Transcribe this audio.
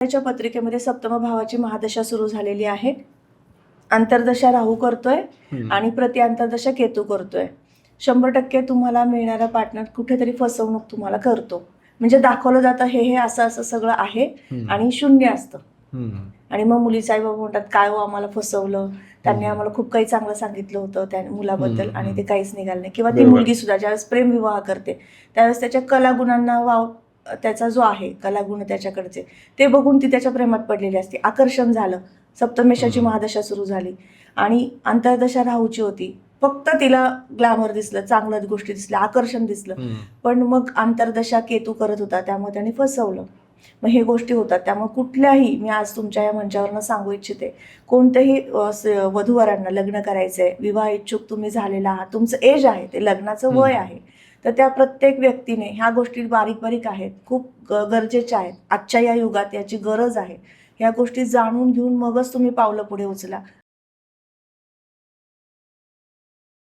त्याच्या पत्रिकेमध्ये सप्तम भावाची महादशा सुरू झालेली आहे. अंतर्दशा राहू करतोय आणि प्रति अंतर्दशा केतू करतोय. 100% तुम्हाला मिळणारा पार्टनर कुठेतरी फसवणूक तुम्हाला करतो. म्हणजे दाखवलं जातं हे असं असं सगळं आहे आणि शून्य असतं. आणि मग मुलीचे आई बाबा म्हणतात काय हो आम्हाला फसवलं, त्यांनी आम्हाला खूप काही चांगलं सांगितलं होतं त्या मुलाबद्दल आणि ते काहीच निघालं नाही. किंवा ती मुलगी सुद्धा ज्यावेळेस प्रेम विवाह करते त्यावेळेस त्याच्या कलागुणांना त्याचा जो आहे कलागुण त्याच्याकडचे ते बघून ती त्याच्या प्रेमात पडलेली असते. आकर्षण झालं, सप्तमेशाची महादशा सुरू झाली आणि अंतर्दशा राहूची होती. फक्त तिला ग्लॅमर दिसलं, चांगलं गोष्टी दिसल्या, आकर्षण दिसलं, पण मग अंतर्दशा केतू करत होता त्यामुळे त्याने फसवलं. मग हे गोष्टी होतात. त्यामुळे कुठल्याही मी आज तुमच्या या मंचावरनं सांगू इच्छिते, कोणत्याही वधूवरांना लग्न करायचंय, विवाह इच्छुक तुम्ही झालेला आहात, तुमचं एज आहे, ते लग्नाचं वय आहे, तर त्या प्रत्येक व्यक्तीने ह्या गोष्टी बारीक बारीक आहेत, खूप गरजेच्या आहेत. आजच्या या युगात याची गरज आहे. ह्या गोष्टी जाणून घेऊन मगच तुम्ही पावलं पुढे उचला.